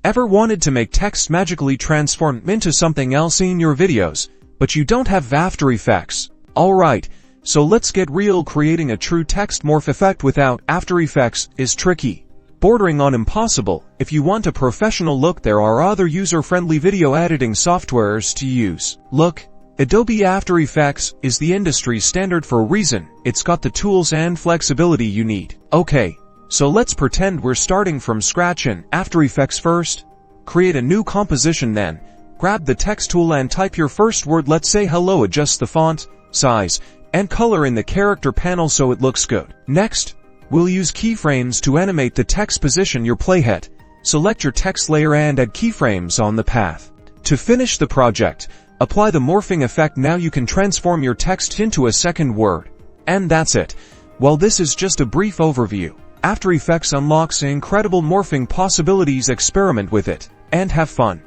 Ever wanted to make text magically transform into something else in your videos, but you don't have After Effects? Alright, so let's get real. Creating a true text morph effect without After Effects is tricky, bordering on impossible. If you want a professional look, there are other user-friendly video editing softwares to use. Look, Adobe After Effects is the industry standard for a reason. It's got the tools and flexibility you need. Okay, so let's pretend we're starting from scratch in After Effects. First, create a new composition, then grab the text tool and type your first word. Let's say hello. Adjust the font, size, and color in the character panel so it looks good. Next, we'll use keyframes to animate the text. Position your playhead, select your text layer and add keyframes on the path. To finish the project, apply the morphing effect. Now you can transform your text into a second word. And that's it. While this is just a brief overview, After Effects unlocks incredible morphing possibilities. Experiment with it and have fun.